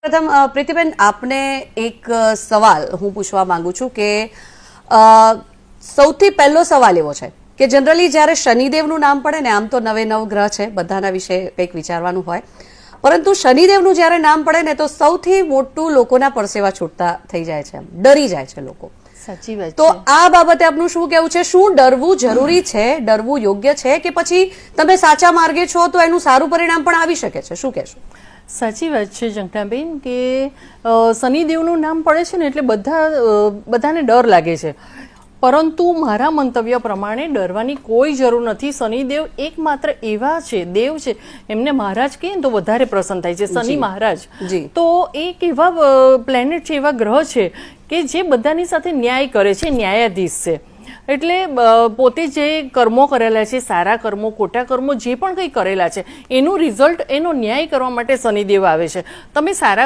પ્રથમ પ્રીતિબેન આપને એક સવાલ હું પૂછવા માંગુ છું કે સૌથી પહેલો સવાલ એવો છે કે જનરલી જ્યારે શનિદેવનું નામ પડે ને, આમ તો નવે નવ ગ્રહ છે, બધાના વિશે કંઈક વિચારવાનું હોય, પરંતુ શનિદેવનું જ્યારે નામ પડે ને તો સૌથી મોટું લોકોના પરસેવા છૂટતા થઈ જાય છે, ડરી જાય છે લોકો. સાચી વાત. તો આ બાબતે આપનું શું કહેવું છે? શું ડરવું જરૂરી છે? ડરવું યોગ્ય છે કે પછી તમે સાચા માર્ગે છો તો એનું સારું પરિણામ પણ આવી શકે છે? શું કહેશો? સાચી વાત છે ઝંખનાબેન કે શનિદેવનું નામ પડે છે ને એટલે બધાને ડર લાગે છે, પરંતુ મારા મંતવ્ય પ્રમાણે ડરવાની કોઈ જરૂર નથી. શનિદેવ એકમાત્ર એવા છે દેવ છે, એમને મહારાજ કહીએ તો વધારે પ્રસન્ન થાય છે. શનિ મહારાજ તો એક એવા પ્લેનેટ છે, એવા ગ્રહ છે કે જે બધાની સાથે ન્યાય કરે છે, ન્યાયાધીશ છે. એટલે પોતે જે કર્મો કરેલા છે, સારા કર્મો ખોટા કર્મો જે પણ કંઈ કરેલા છે, એનું રિઝલ્ટ, એનો ન્યાય કરવા માટે શનિદેવ આવે છે. તમે સારા